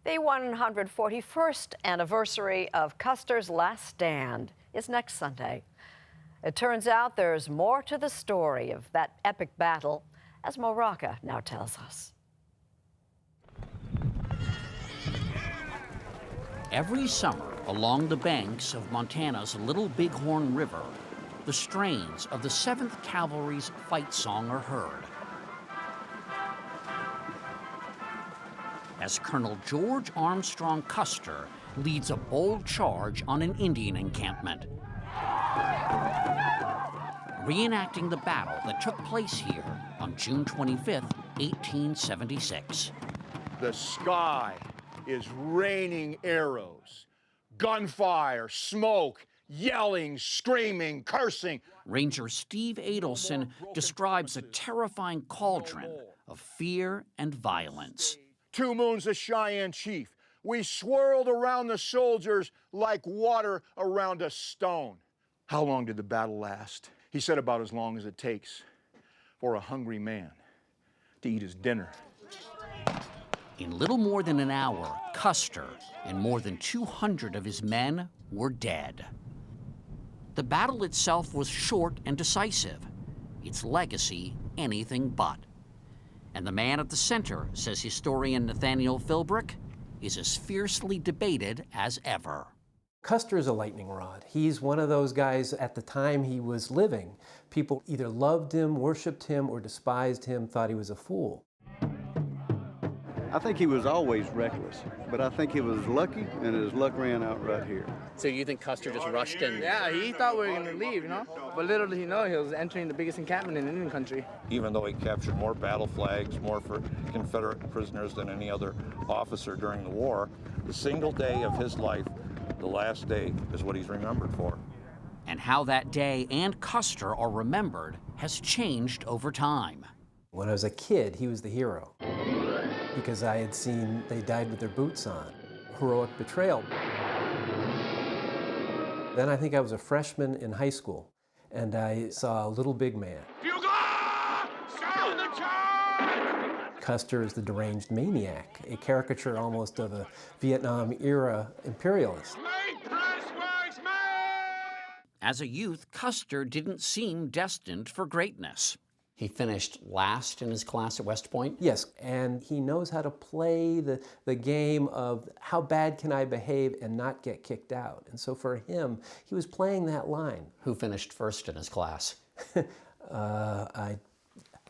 The 141st anniversary of Custer's last stand is next Sunday. It turns out there's more to the story of that epic battle, as Rocca now tells us. Every summer, along the banks of Montana's Little Bighorn River, the strains of the 7th Cavalry's fight song are heard. As Colonel George Armstrong Custer leads a bold charge on an Indian encampment, reenacting the battle that took place here on June 25, 1876. The sky is raining arrows, gunfire, smoke, yelling, screaming, cursing. Ranger Steve Adelson describes a terrifying cauldron of fear and violence. 2 moons of Cheyenne chief. We swirled around the soldiers like water around a stone. How long did the battle last? He said about as long as it takes for a hungry man to eat his dinner. In little more than an hour, Custer and more than 200 of his men were dead. The battle itself was short and decisive. Its legacy, anything but. And the man at the center, says historian Nathaniel Philbrick, is as fiercely debated as ever. Custer is a lightning rod. He's one of those guys at the time he was living. People either loved him, worshiped him, or despised him, thought he was a fool. I think he was always reckless, but I think he was lucky, and his luck ran out right here. So you think Custer just rushed in? Yeah, he thought we were going to leave, you know? But little did he know he was entering the biggest encampment in Indian country. Even though he captured more battle flags, more for Confederate prisoners than any other officer during the war, the single day of his life, the last day, is what he's remembered for. And how that day and Custer are remembered has changed over time. When I was a kid, he was the hero, because I had seen they died with their boots on. Heroic betrayal. Then I think I was a freshman in high school, and I saw a Little Big Man. Sound the charge! Custer is the deranged maniac, a caricature almost of a Vietnam-era imperialist. As a youth, Custer didn't seem destined for greatness. He finished last in his class at West Point? Yes, and he knows how to play the game of how bad can I behave and not get kicked out. And so for him, he was playing that line. Who finished first in his class?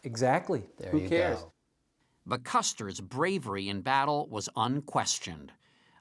Exactly. There Who you cares? go. But Custer's bravery in battle was unquestioned.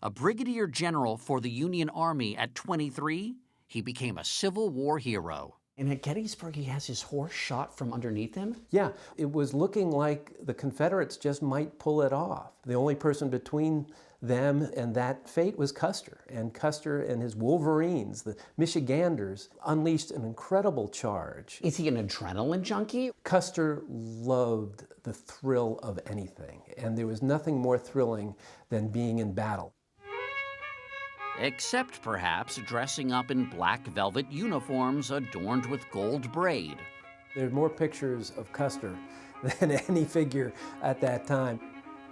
A brigadier general for the Union Army at 23, he became a Civil War hero. And at Gettysburg, he has his horse shot from underneath him? Yeah, it was looking like the Confederates just might pull it off. The only person between them and that fate was Custer. And Custer and his Wolverines, the Michiganders, unleashed an incredible charge. Is he an adrenaline junkie? Custer loved the thrill of anything, and there was nothing more thrilling than being in battle. Except perhaps dressing up in black velvet uniforms adorned with gold braid. There are more pictures of Custer than any figure at that time.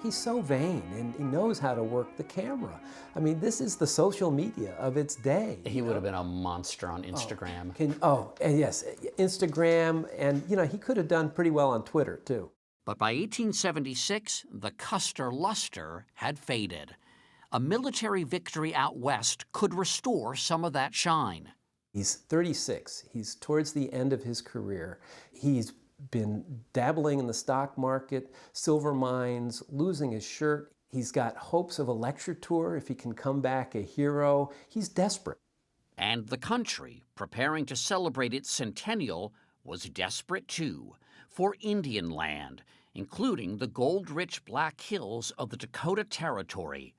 He's so vain, and he knows how to work the camera. I mean, this is the social media of its day. He would have been a monster on Instagram. And yes, Instagram, and he could have done pretty well on Twitter, too. But by 1876, the Custer luster had faded. A military victory out west could restore some of that shine. He's 36. He's towards the end of his career. He's been dabbling in the stock market, silver mines, losing his shirt. He's got hopes of a lecture tour if he can come back a hero. He's desperate. And the country, preparing to celebrate its centennial, was desperate too, for Indian land, including the gold-rich Black Hills of the Dakota Territory.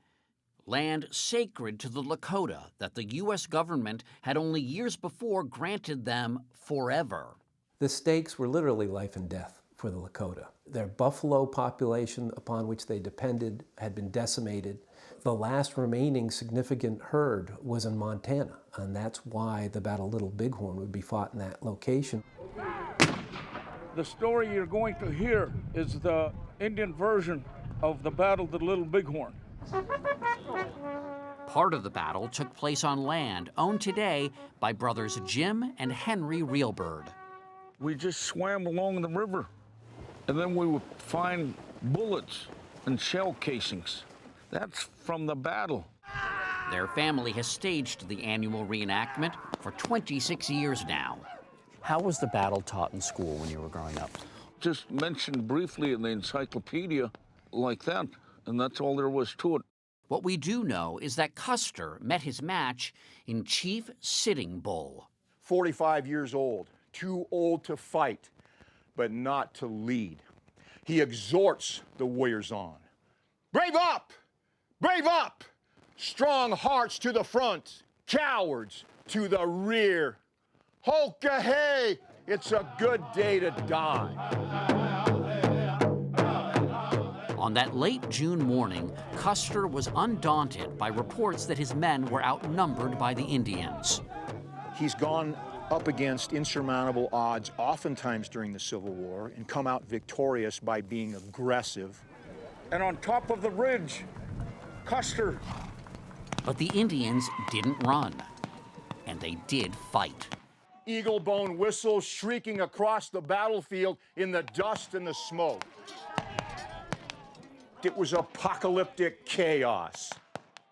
Land sacred to the Lakota that the U.S. government had only years before granted them forever. The stakes were literally life and death for the Lakota. Their buffalo population upon which they depended had been decimated. The last remaining significant herd was in Montana, and that's why the Battle of Little Bighorn would be fought in that location. The story you're going to hear is the Indian version of the Battle of the Little Bighorn. Part of the battle took place on land owned today by brothers Jim and Henry Reelbird. We just swam along the river, and then we would find bullets and shell casings. That's from the battle. Their family has staged the annual reenactment for 26 years now. How was the battle taught in school when you were growing up? Just mentioned briefly in the encyclopedia like that, and that's all there was to it. What we do know is that Custer met his match in Chief Sitting Bull. 45 years old, too old to fight, but not to lead. He exhorts the warriors on. Brave up! Brave up! Strong hearts to the front, cowards to the rear. Holka hey! It's a good day to die. On that late June morning, Custer was undaunted by reports that his men were outnumbered by the Indians. He's gone up against insurmountable odds oftentimes during the Civil War and come out victorious by being aggressive. And on top of the ridge, Custer. But the Indians didn't run, and they did fight. Eagle bone whistles shrieking across the battlefield in the dust and the smoke. It was apocalyptic chaos.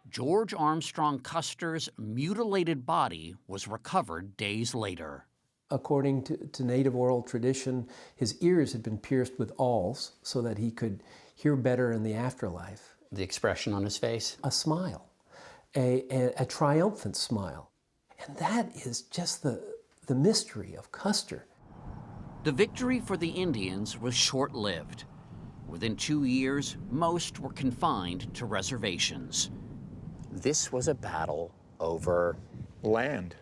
George Armstrong Custer's mutilated body was recovered days later. According to native oral tradition, his ears had been pierced with awls so that he could hear better in the afterlife. The expression on his face? A smile, a triumphant smile. And that is just the mystery of Custer. The victory for the Indians was short-lived. Within 2 years, most were confined to reservations. This was a battle over Land,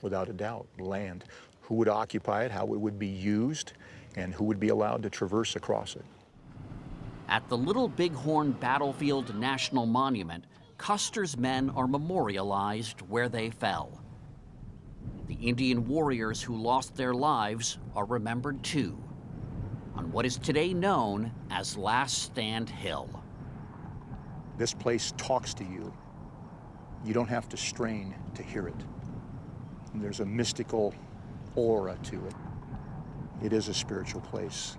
without a doubt, land. Who would occupy it, how it would be used, and who would be allowed to traverse across it. At the Little Bighorn Battlefield National Monument, Custer's men are memorialized where they fell. The Indian warriors who lost their lives are remembered too, on what is today known as Last Stand Hill. This place talks to you. You don't have to strain to hear it. And there's a mystical aura to it. It is a spiritual place.